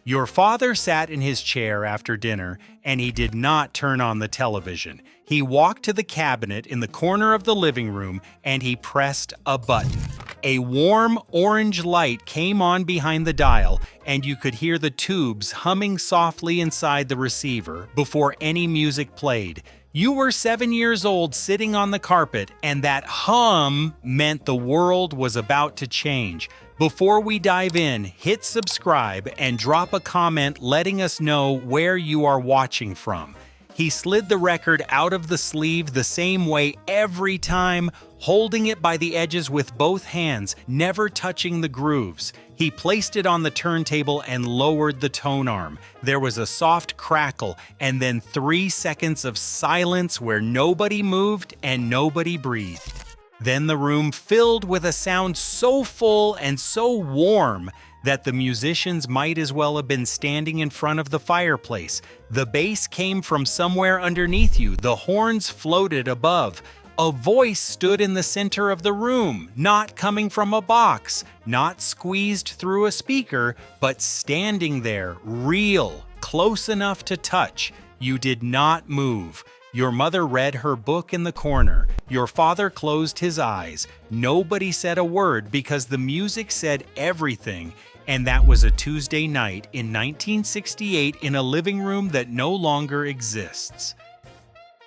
Your father sat in his chair after dinner, and he did not turn on the television. He walked to the cabinet in the corner of the living room, and he pressed a button. A warm orange light came on behind the dial, and you could hear the tubes humming softly inside the receiver before any music played. You were 7 years old sitting on the carpet, and that hum meant the world was about to change. Before we dive in, hit subscribe and drop a comment letting us know where you are watching from. He slid the record out of the sleeve the same way every time, holding it by the edges with both hands, never touching the grooves. He placed it on the turntable and lowered the tone arm. There was a soft crackle and then 3 seconds of silence where nobody moved and nobody breathed. Then the room filled with a sound so full and so warm that the musicians might as well have been standing in front of the fireplace. The bass came from somewhere underneath you. The horns floated above. A voice stood in the center of the room, not coming from a box, not squeezed through a speaker, but standing there, real, close enough to touch. You did not move. Your mother read her book in the corner. Your father closed his eyes. Nobody said a word because the music said everything. And that was a Tuesday night in 1968 in a living room that no longer exists.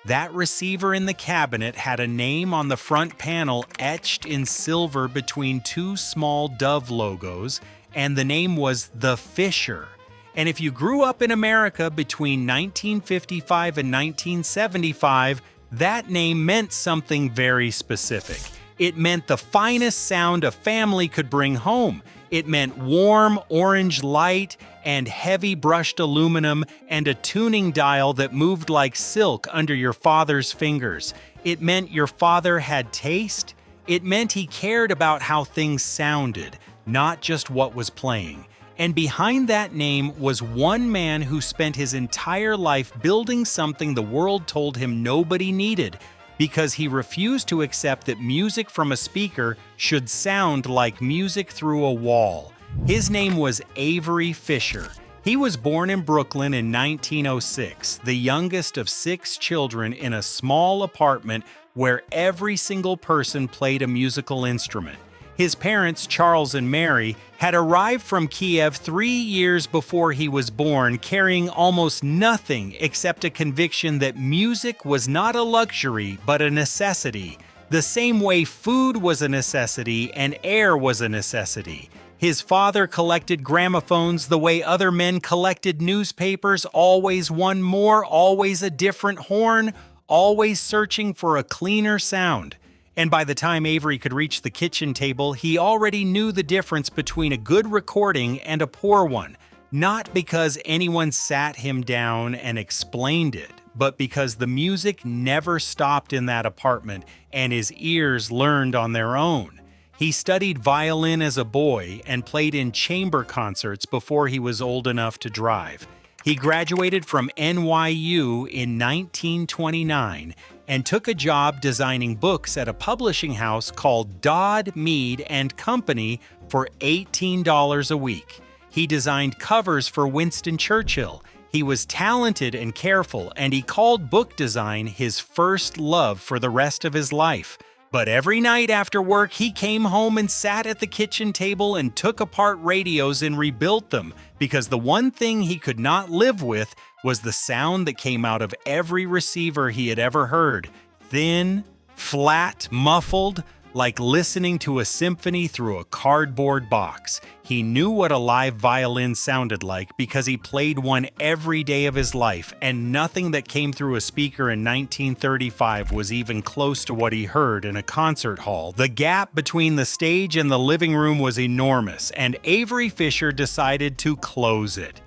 That receiver in the cabinet had a name on the front panel etched in silver between 2 small dove logos, and the name was The Fisher. And if you grew up in America between 1955 and 1975, that name meant something very specific. It meant the finest sound a family could bring home. It meant warm orange light and heavy brushed aluminum and a tuning dial that moved like silk under your father's fingers. It meant your father had taste. It meant he cared about how things sounded, not just what was playing. And behind that name was one man who spent his entire life building something the world told him nobody needed, because he refused to accept that music from a speaker should sound like music through a wall. His name was Avery Fisher. He was born in Brooklyn in 1906, the youngest of 6 children in a small apartment where every single person played a musical instrument. His parents, Charles and Mary, had arrived from Kiev 3 years before he was born, carrying almost nothing except a conviction that music was not a luxury but a necessity, the same way food was a necessity and air was a necessity. His father collected gramophones the way other men collected newspapers, always one more, always a different horn, always searching for a cleaner sound. And by the time Avery could reach the kitchen table, he already knew the difference between a good recording and a poor one, not because anyone sat him down and explained it, but because the music never stopped in that apartment and his ears learned on their own. He studied violin as a boy and played in chamber concerts before he was old enough to drive. He graduated from NYU in 1929 and took a job designing books at a publishing house called Dodd, Mead and Company for $18 a week. He designed covers for Winston Churchill. He was talented and careful, and he called book design his first love for the rest of his life. But every night after work, he came home and sat at the kitchen table and took apart radios and rebuilt them, because the one thing he could not live with was the sound that came out of every receiver he had ever heard. Thin, flat, muffled, like listening to a symphony through a cardboard box. He knew what a live violin sounded like because he played one every day of his life, and nothing that came through a speaker in 1935 was even close to what he heard in a concert hall. The gap between the stage and the living room was enormous, and Avery Fisher decided to close it.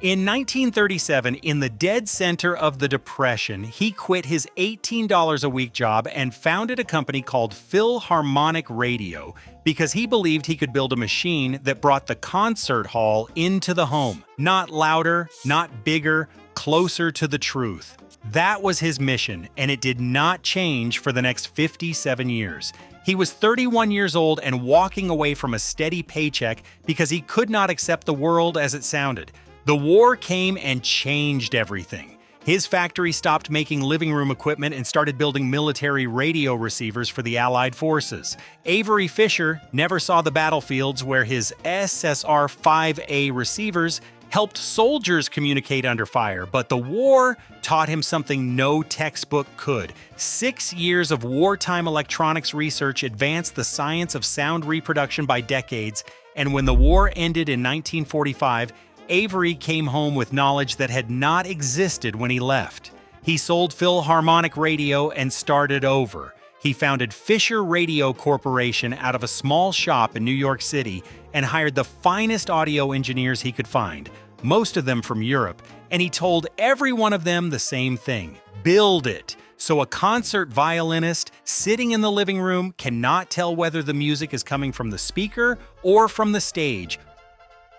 In 1937, in the dead center of the Depression, he quit his $18 a week job and founded a company called Philharmonic Radio because he believed he could build a machine that brought the concert hall into the home. Not louder, not bigger, closer to the truth. That was his mission, and it did not change for the next 57 years. He was 31 years old and walking away from a steady paycheck because he could not accept the world as it sounded. The war came and changed everything. His factory stopped making living room equipment and started building military radio receivers for the Allied forces. Avery Fisher never saw the battlefields where his SSR-5A receivers helped soldiers communicate under fire, but the war taught him something no textbook could. 6 years of wartime electronics research advanced the science of sound reproduction by decades, and when the war ended in 1945, Avery came home with knowledge that had not existed when he left. He sold Philharmonic Radio and started over. He founded Fisher Radio Corporation out of a small shop in New York City and hired the finest audio engineers he could find, most of them from Europe, and he told every one of them the same thing: build it. So a concert violinist sitting in the living room cannot tell whether the music is coming from the speaker or from the stage.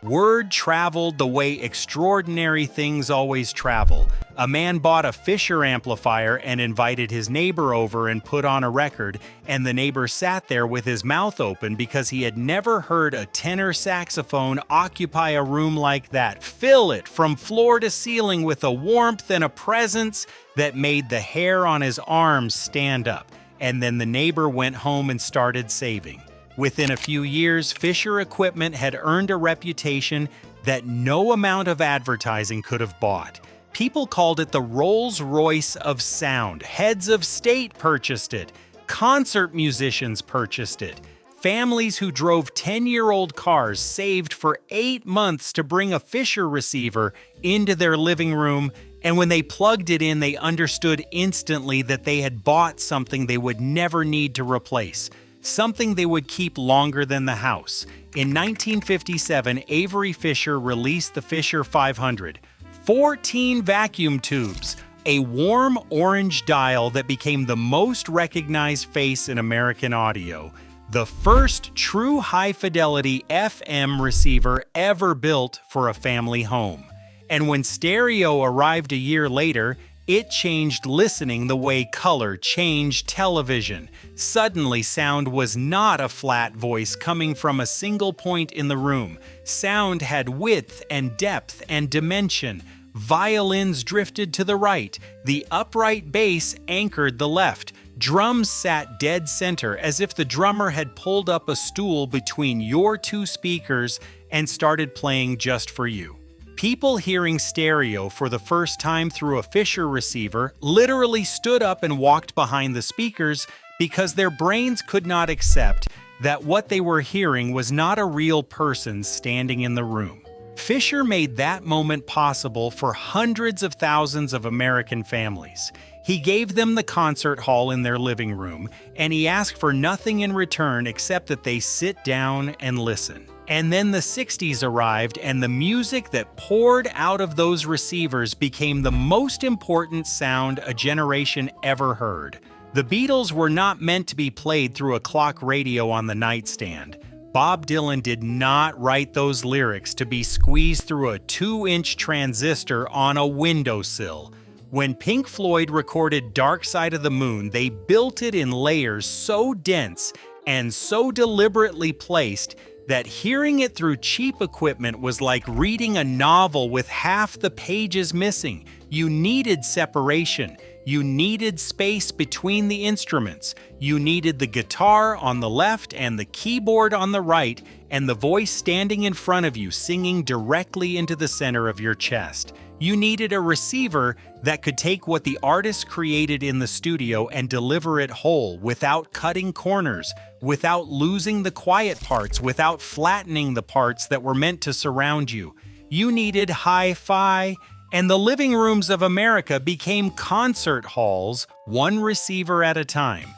Word traveled the way extraordinary things always travel. A man bought a Fisher amplifier and invited his neighbor over and put on a record, and the neighbor sat there with his mouth open because he had never heard a tenor saxophone occupy a room like that, fill it from floor to ceiling with a warmth and a presence that made the hair on his arms stand up. And then the neighbor went home and started saving. Within a few years, Fisher equipment had earned a reputation that no amount of advertising could have bought. People called it the Rolls-Royce of sound. Heads of state purchased it. Concert musicians purchased it. Families who drove 10-year-old cars saved for 8 months to bring a Fisher receiver into their living room, and when they plugged it in, they understood instantly that they had bought something they would never need to replace. Something they would keep longer than the house. In 1957, Avery Fisher released the Fisher 500. 14 vacuum tubes, a warm orange dial that became the most recognized face in American audio, the first true high-fidelity FM receiver ever built for a family home. And when stereo arrived a year later, it changed listening the way color changed television. Suddenly, sound was not a flat voice coming from a single point in the room. Sound had width and depth and dimension. Violins drifted to the right. The upright bass anchored the left. Drums sat dead center, as if the drummer had pulled up a stool between your two speakers and started playing just for you. People hearing stereo for the first time through a Fisher receiver literally stood up and walked behind the speakers because their brains could not accept that what they were hearing was not a real person standing in the room. Fisher made that moment possible for hundreds of thousands of American families. He gave them the concert hall in their living room, and he asked for nothing in return except that they sit down and listen. And then the 60s arrived, and the music that poured out of those receivers became the most important sound a generation ever heard. The Beatles were not meant to be played through a clock radio on the nightstand. Bob Dylan did not write those lyrics to be squeezed through a 2-inch transistor on a windowsill. When Pink Floyd recorded Dark Side of the Moon, they built it in layers so dense and so deliberately placed that hearing it through cheap equipment was like reading a novel with half the pages missing. You needed separation. You needed space between the instruments. You needed the guitar on the left and the keyboard on the right, and the voice standing in front of you singing directly into the center of your chest. You needed a receiver that could take what the artist created in the studio and deliver it whole, without cutting corners, without losing the quiet parts, without flattening the parts that were meant to surround you. You needed hi-fi, and the living rooms of America became concert halls, one receiver at a time.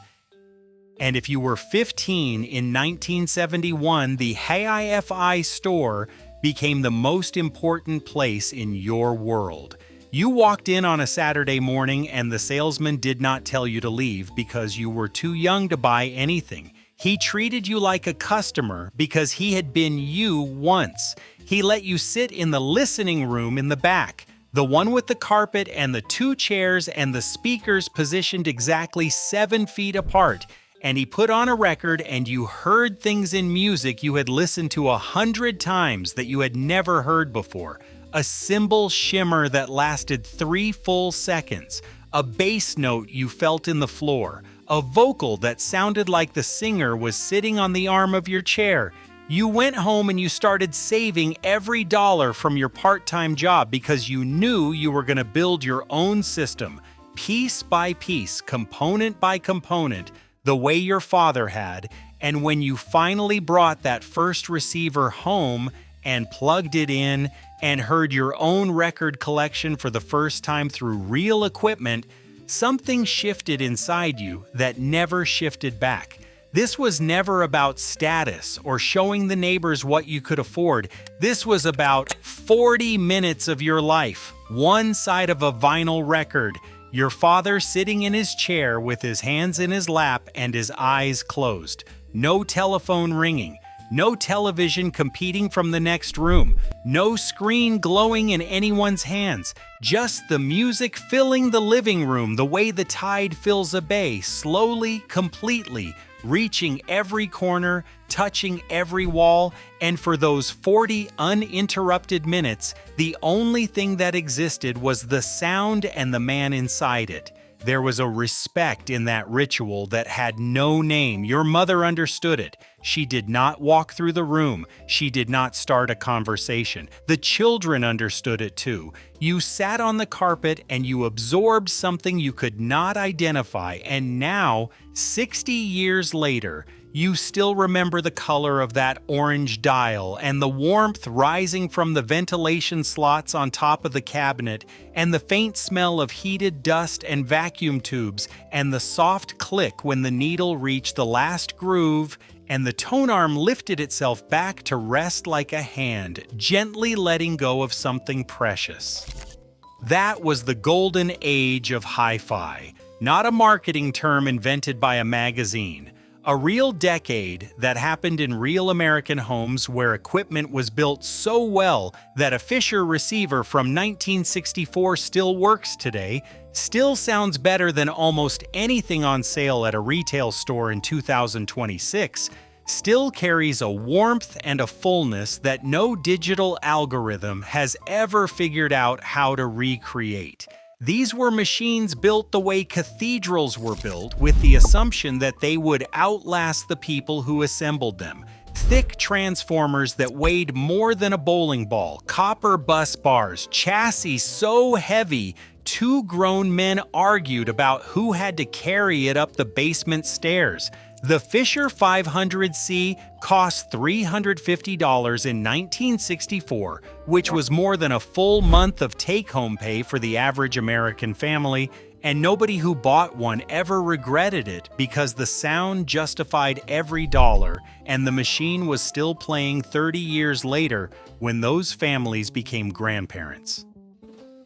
And if you were 15 in 1971, the Hi-Fi store became the most important place in your world. You walked in on a Saturday morning and the salesman did not tell you to leave because you were too young to buy anything. He treated you like a customer because he had been you once. He let you sit in the listening room in the back, the one with the carpet and the 2 chairs and the speakers positioned exactly 7 feet apart. and he put on a record and you heard things in music you had listened to 100 times that you had never heard before. A cymbal shimmer that lasted 3 full seconds, a bass note you felt in the floor, a vocal that sounded like the singer was sitting on the arm of your chair. You went home and you started saving every dollar from your part-time job because you knew you were going to build your own system, piece by piece, component by component, the way your father had. And when you finally brought that first receiver home and plugged it in and heard your own record collection for the first time through real equipment, something shifted inside you that never shifted back. This was never about status or showing the neighbors what you could afford. This was about 40 minutes of your life, one side of a vinyl record, your father sitting in his chair with his hands in his lap and his eyes closed. No telephone ringing, no television competing from the next room, no screen glowing in anyone's hands, just the music filling the living room the way the tide fills a bay, slowly, completely, reaching every corner, touching every wall, and for those 40 uninterrupted minutes, the only thing that existed was the sound and the man inside it. There was a respect in that ritual that had no name. Your mother understood it. She did not walk through the room. She did not start a conversation. The children understood it too. You sat on the carpet and you absorbed something you could not identify, and now, 60 years later, you still remember the color of that orange dial and the warmth rising from the ventilation slots on top of the cabinet and the faint smell of heated dust and vacuum tubes and the soft click when the needle reached the last groove and the tone arm lifted itself back to rest like a hand, gently letting go of something precious. That was the golden age of hi-fi, not a marketing term invented by a magazine. A real decade that happened in real American homes where equipment was built so well that a Fisher receiver from 1964 still works today, still sounds better than almost anything on sale at a retail store in 2026, still carries a warmth and a fullness that no digital algorithm has ever figured out how to recreate. These were machines built the way cathedrals were built, with the assumption that they would outlast the people who assembled them. Thick transformers that weighed more than a bowling ball, copper bus bars, chassis so heavy, 2 grown men argued about who had to carry it up the basement stairs. The Fisher 500C cost $350 in 1964, which was more than a full month of take-home pay for the average American family, and nobody who bought one ever regretted it because the sound justified every dollar, and the machine was still playing 30 years later when those families became grandparents.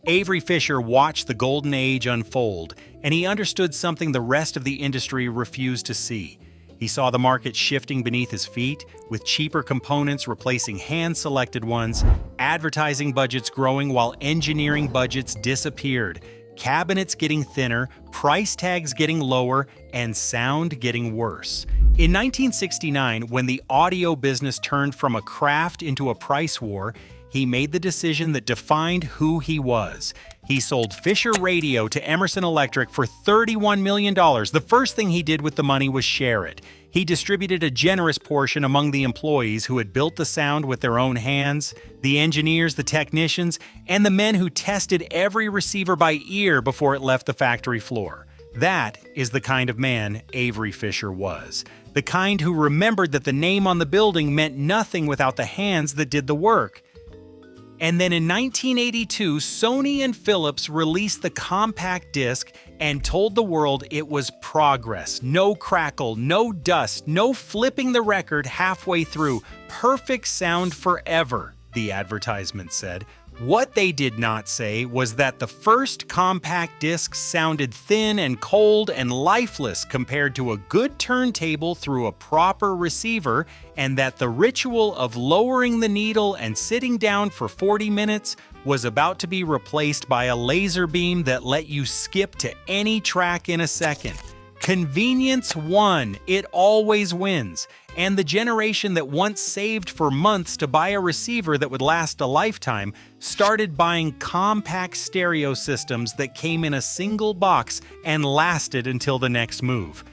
Avery Fisher watched the golden age unfold, and he understood something the rest of the industry refused to see. He saw the market shifting beneath his feet, with cheaper components replacing hand-selected ones, advertising budgets growing while engineering budgets disappeared, cabinets getting thinner, price tags getting lower, and sound getting worse. In 1969, when the audio business turned from a craft into a price war, he made the decision that defined who he was. He sold Fisher Radio to Emerson Electric for $31 million. The first thing he did with the money was share it. He distributed a generous portion among the employees who had built the sound with their own hands, the engineers, the technicians, and the men who tested every receiver by ear before it left the factory floor. That is the kind of man Avery Fisher was. The kind who remembered that the name on the building meant nothing without the hands that did the work. And then in 1982, Sony and Philips released the compact disc and told the world it was progress. No crackle, no dust, no flipping the record halfway through. Perfect sound forever, the advertisement said. What they did not say was that the first compact disc sounded thin and cold and lifeless compared to a good turntable through a proper receiver, and that the ritual of lowering the needle and sitting down for 40 minutes was about to be replaced by a laser beam that let you skip to any track in a second. Convenience won. It always wins. And the generation that once saved for months to buy a receiver that would last a lifetime started buying compact stereo systems that came in a single box and lasted until the next move.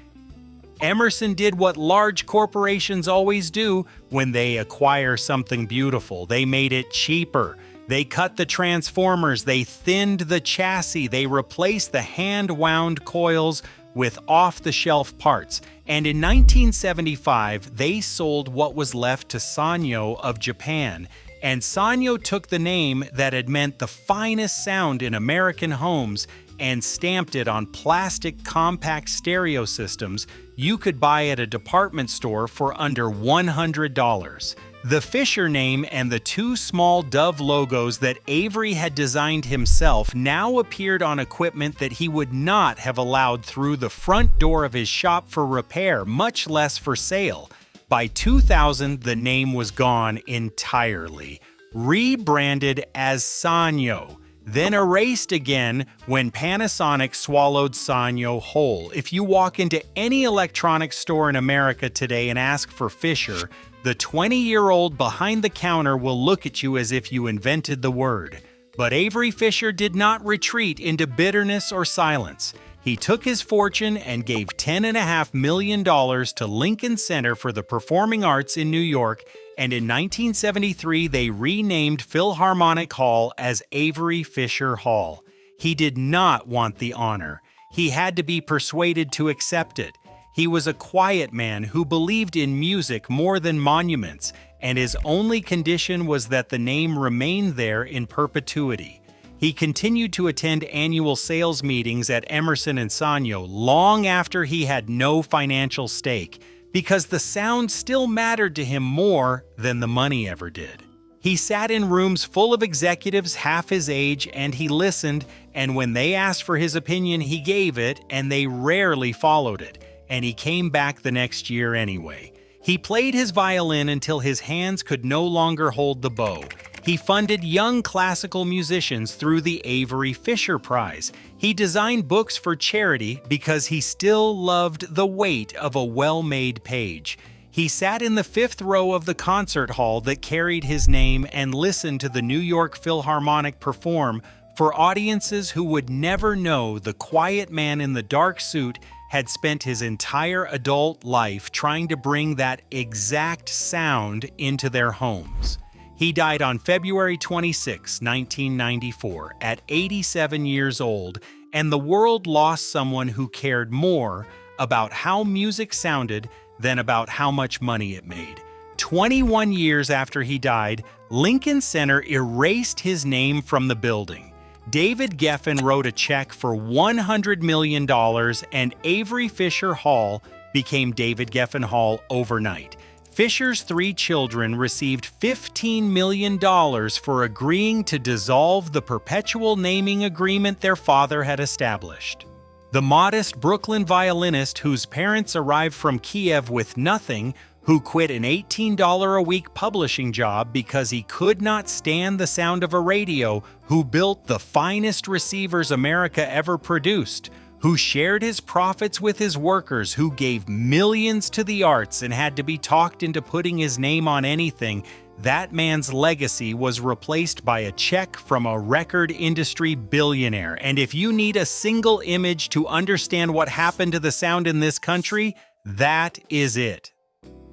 Emerson did what large corporations always do when they acquire something beautiful. They made it cheaper. They cut the transformers, they thinned the chassis, they replaced the hand-wound coils with off-the-shelf parts. And in 1975, they sold what was left to Sanyo of Japan. And Sanyo took the name that had meant the finest sound in American homes and stamped it on plastic compact stereo systems you could buy at a department store for under $100. The Fisher name and the two small dove logos that Avery had designed himself now appeared on equipment that he would not have allowed through the front door of his shop for repair, much less for sale. By 2000, the name was gone entirely, rebranded as Sanyo, then erased again when Panasonic swallowed Sanyo whole. If you walk into any electronics store in America today and ask for Fisher, the 20-year-old behind the counter will look at you as if you invented the word. But Avery Fisher did not retreat into bitterness or silence. He took his fortune and gave $10.5 million to Lincoln Center for the Performing Arts in New York, and in 1973 they renamed Philharmonic Hall as Avery Fisher Hall. He did not want the honor. He had to be persuaded to accept it. He was a quiet man who believed in music more than monuments, and his only condition was that the name remain there in perpetuity. He continued to attend annual sales meetings at Emerson and Sanyo long after he had no financial stake, because the sound still mattered to him more than the money ever did. He sat in rooms full of executives half his age, and he listened, and when they asked for his opinion, he gave it, and they rarely followed it. And he came back the next year anyway. He played his violin until his hands could no longer hold the bow. He funded young classical musicians through the Avery Fisher Prize. He designed books for charity because he still loved the weight of a well-made page. He sat in the fifth row of the concert hall that carried his name and listened to the New York Philharmonic perform for audiences who would never know the quiet man in the dark suit had spent his entire adult life trying to bring that exact sound into their homes. He died on February 26, 1994, at 87 years old, and the world lost someone who cared more about how music sounded than about how much money it made. 21 years after he died, Lincoln Center erased his name from the building. David Geffen wrote a check for $100 million, and Avery Fisher Hall became David Geffen Hall overnight. Fisher's 3 children received $15 million for agreeing to dissolve the perpetual naming agreement their father had established. The modest Brooklyn violinist whose parents arrived from Kiev with nothing, who quit an $18 a week publishing job because he could not stand the sound of a radio, who built the finest receivers America ever produced, who shared his profits with his workers, who gave millions to the arts and had to be talked into putting his name on anything, that man's legacy was replaced by a check from a record industry billionaire. And if you need a single image to understand what happened to the sound in this country, that is it.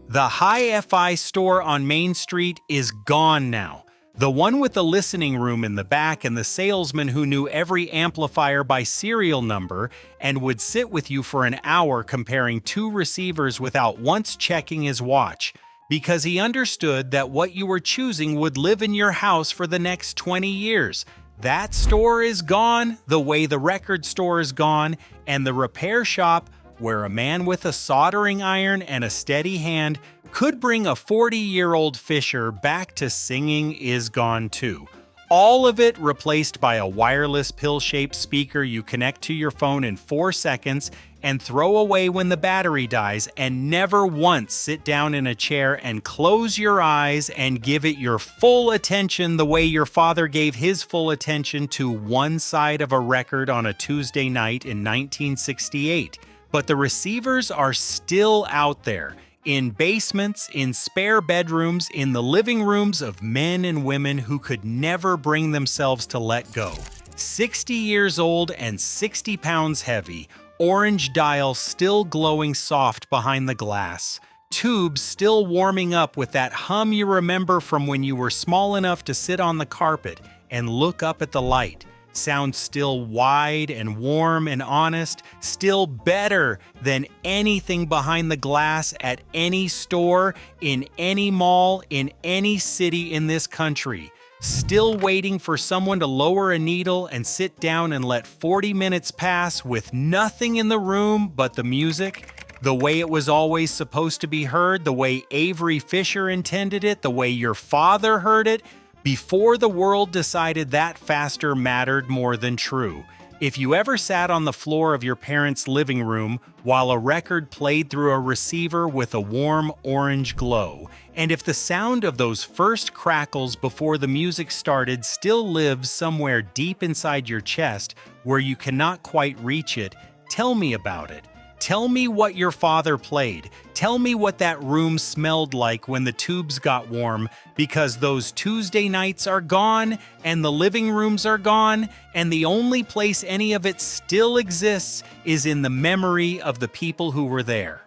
The Hi-Fi store on Main Street is gone now. The one with the listening room in the back and the salesman who knew every amplifier by serial number and would sit with you for an hour comparing 2 receivers without once checking his watch, because he understood that what you were choosing would live in your house for the next 20 years. That store is gone, the way the record store is gone, and the repair shop where a man with a soldering iron and a steady hand could bring a 40-year-old Fisher back to singing is gone too. All of it replaced by a wireless pill-shaped speaker you connect to your phone in 4 seconds and throw away when the battery dies, and never once sit down in a chair and close your eyes and give it your full attention the way your father gave his full attention to one side of a record on a Tuesday night in 1968. But the receivers are still out there, in basements, in spare bedrooms, in the living rooms of men and women who could never bring themselves to let go. 60 years old and 60 pounds heavy, orange dial still glowing soft behind the glass, tubes still warming up with that hum you remember from when you were small enough to sit on the carpet and look up at the light. Sound still wide and warm and honest, still better than anything behind the glass at any store, in any mall, in any city in this country. Still waiting for someone to lower a needle and sit down and let 40 minutes pass with nothing in the room but the music, the way it was always supposed to be heard, the way Avery Fisher intended it, the way your father heard it, before the world decided that faster mattered more than true. If you ever sat on the floor of your parents' living room while a record played through a receiver with a warm orange glow, and if the sound of those first crackles before the music started still lives somewhere deep inside your chest where you cannot quite reach it, tell me about it. Tell me what your father played. Tell me what that room smelled like when the tubes got warm, because those Tuesday nights are gone, and the living rooms are gone, and the only place any of it still exists is in the memory of the people who were there.